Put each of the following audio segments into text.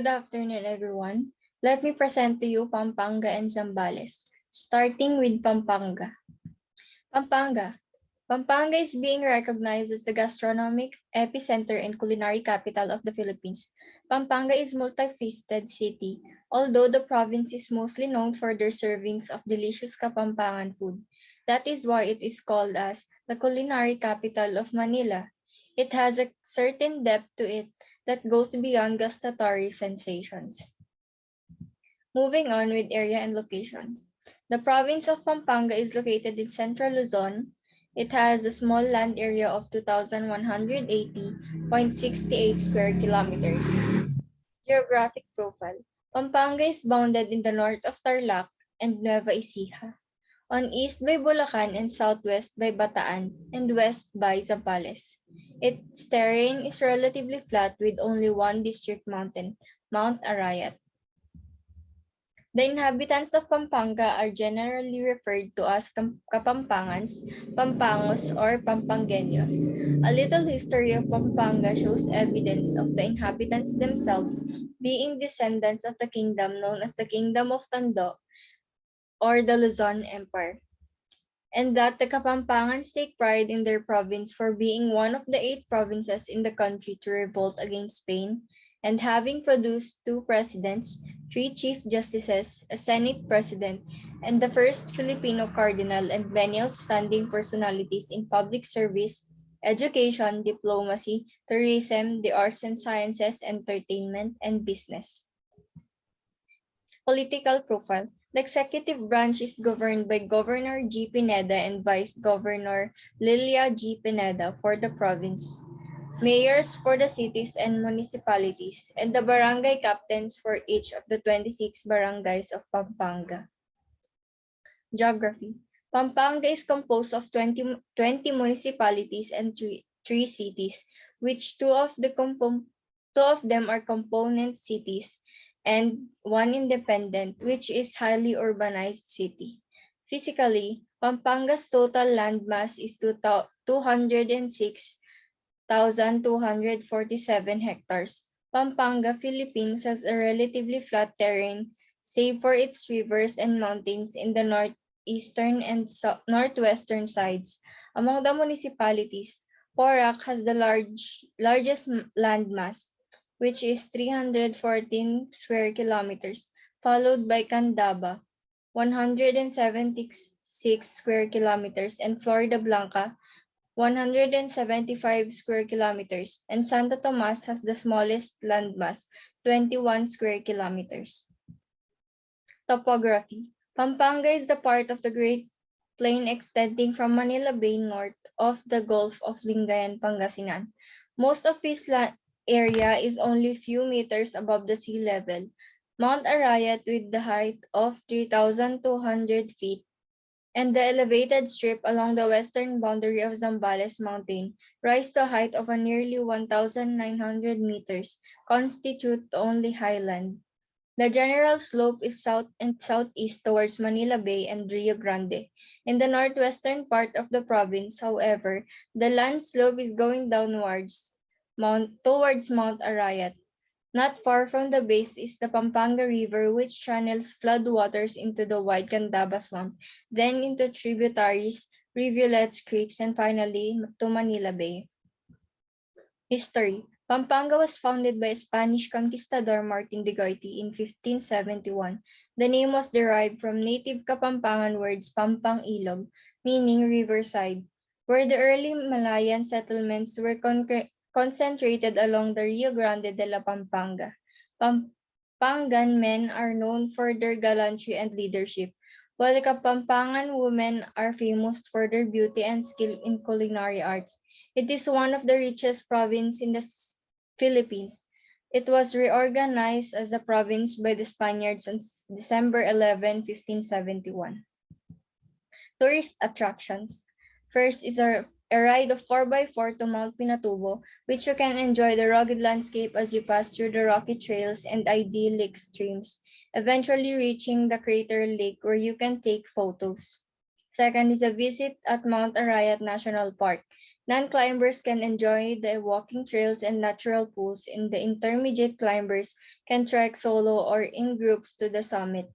Good afternoon, everyone. Let me present to you Pampanga and Zambales, starting with Pampanga. Pampanga. Pampanga is being recognized as the gastronomic epicenter and culinary capital of the Philippines. Pampanga is a multifaceted city, although the province is mostly known for their servings of delicious Kapampangan food. That is why it is called as the culinary capital of Manila. It has a certain depth to it that goes beyond gustatory sensations. Moving on with area and locations. The province of Pampanga is located in central Luzon. It has a small land area of 2,180.68 square kilometers. Geographic profile. Pampanga is bounded in the north of Tarlac and Nueva Ecija, on east by Bulacan and southwest by Bataan and west by Zambales. Its terrain is relatively flat with only one district mountain, Mount Arayat. The inhabitants of Pampanga are generally referred to as Kapampangans, Pampangos, or Pampangueños. A little history of Pampanga shows evidence of the inhabitants themselves being descendants of the kingdom known as the Kingdom of Tondo or the Luzon Empire, and that the Kapampangans take pride in their province for being one of the 8 provinces in the country to revolt against Spain, and having produced 2 presidents, 3 chief justices, a Senate president, and the first Filipino cardinal, and many outstanding personalities in public service, education, diplomacy, tourism, the arts and sciences, entertainment, and business. Political profile. The executive branch is governed by Governor G. Pineda and Vice Governor Lilia G. Pineda for the province, mayors for the cities and municipalities, and the barangay captains for each of the 26 barangays of Pampanga. Geography. Pampanga is composed of 20 municipalities and 3 cities, which two of them are component cities and one independent, which is highly urbanized city. Physically, Pampanga's total land mass is 206,247 hectares. Pampanga, Philippines has a relatively flat terrain, save for its rivers and mountains in the northeastern and northwestern sides. Among the municipalities, Porac has the largest land mass, which is 314 square kilometers, followed by Candaba, 176 square kilometers, and Florida Blanca, 175 square kilometers, and Santo Tomas has the smallest landmass, 21 square kilometers. Topography. Pampanga is the part of the Great Plain extending from Manila Bay north of the Gulf of Lingayen, Pangasinan. Most of its area is only few meters above the sea level. Mount Arayat, with the height of 3,200 feet, and the elevated strip along the western boundary of Zambales Mountain rise to a height of nearly 1,900 meters, constitute only highland. The general slope is south and southeast towards Manila Bay and Rio Grande. In the northwestern part of the province, however, the land slope is going downwards towards Mount Arayat. Not far from the base is the Pampanga River, which channels floodwaters into the wide Candaba Swamp, then into tributaries, rivulets, creeks, and finally to Manila Bay. History. Pampanga was founded by Spanish conquistador Martin de Goiti in 1571. The name was derived from native Kapampangan words Pampang Ilog, meaning riverside, where the early Malayan settlements were concentrated along the Rio Grande de la Pampanga. Pampangan men are known for their gallantry and leadership, while Kapampangan women are famous for their beauty and skill in culinary arts. It is one of the richest provinces in the Philippines. It was reorganized as a province by the Spaniards on December 11, 1571. Tourist attractions. First is a ride of 4x4 to Mount Pinatubo, which you can enjoy the rugged landscape as you pass through the rocky trails and idyllic streams, eventually reaching the crater lake where you can take photos. Second is a visit at Mount Arayat National Park. Non-climbers can enjoy the walking trails and natural pools, and the intermediate climbers can trek solo or in groups to the summit.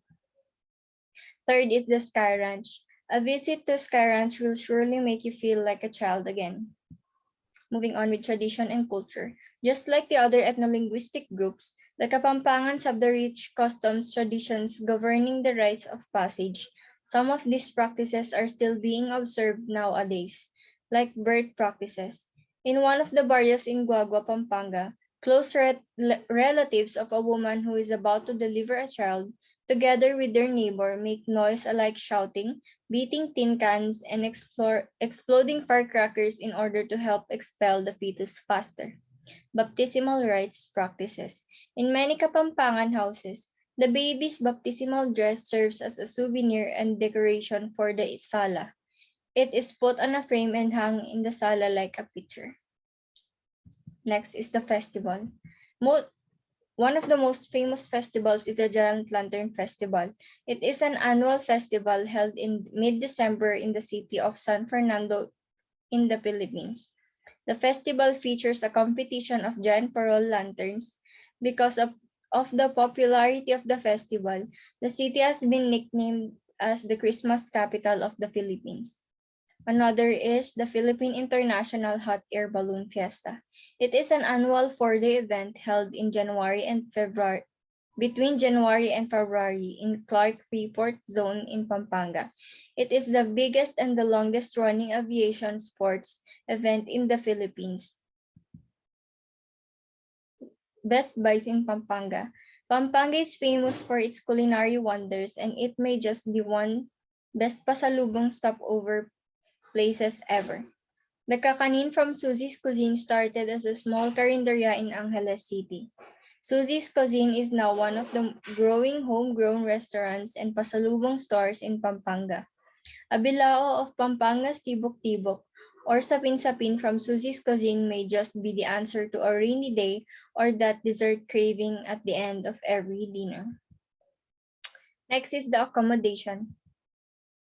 Third is the Sky Ranch. A visit to Sky Ranch will surely make you feel like a child again. Moving on with tradition and culture. Just like the other ethno-linguistic groups, the Kapampangans have the rich customs traditions governing the rites of passage. Some of these practices are still being observed nowadays, like birth practices. In one of the barrios in Guagua, Pampanga, close relatives of a woman who is about to deliver a child, together with their neighbor, make noise alike shouting, beating tin cans, and exploding firecrackers in order to help expel the fetus faster. Baptismal rites practices. In many Kapampangan houses, the baby's baptismal dress serves as a souvenir and decoration for the sala. It is put on a frame and hung in the sala like a picture. Next is the festival. Mo- One of the most famous festivals is the Giant Lantern Festival. It is an annual festival held in mid-December in the city of San Fernando in the Philippines. The festival features a competition of giant parol lanterns. Because of the popularity of the festival, the city has been nicknamed as the Christmas capital of the Philippines. Another is the Philippine International Hot Air Balloon Fiesta. It is an annual 4-day event held in January and February between January and February in Clark Freeport Zone in Pampanga. It is the biggest and the longest running aviation sports event in the Philippines. Best Buys in Pampanga. Pampanga is famous for its culinary wonders, and it may just be one best pasalubong stopover places ever. The Kakanin from Susie's Cuisine started as a small carinderia in Angeles City. Susie's Cuisine is now one of the growing homegrown restaurants and pasalubong stores in Pampanga. A bilao of Pampanga's tibok-tibok or sapin-sapin from Susie's Cuisine may just be the answer to a rainy day or that dessert craving at the end of every dinner. Next is the accommodation.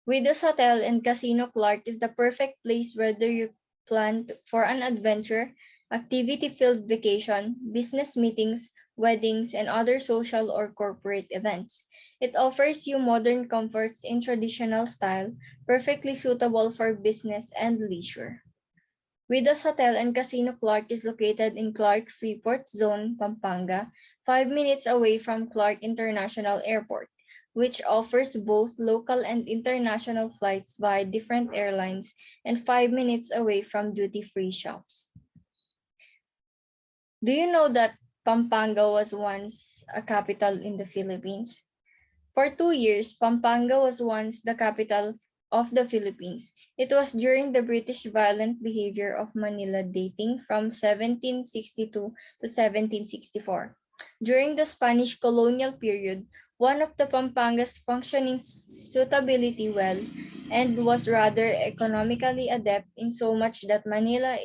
Widows Hotel and Casino Clark is the perfect place whether you plan for an adventure, activity-filled vacation, business meetings, weddings, and other social or corporate events. It offers you modern comforts in traditional style, perfectly suitable for business and leisure. Widows Hotel and Casino Clark is located in Clark Freeport Zone, Pampanga, 5 minutes away from Clark International Airport, which offers both local and international flights via different airlines, and 5 minutes away from duty-free shops. Do you know that Pampanga was once a capital in the Philippines? For 2 years, Pampanga was once the capital of the Philippines. It was during the British violent behavior of Manila dating from 1762 to 1764. During the Spanish colonial period, one of the Pampanga's functioning suitability well and was rather economically adept in so much that Manila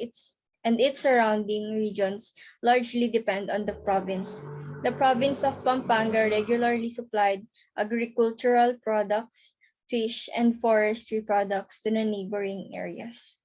and its surrounding regions largely depend on the province. The province of Pampanga regularly supplied agricultural products, fish, and forestry products to the neighboring areas.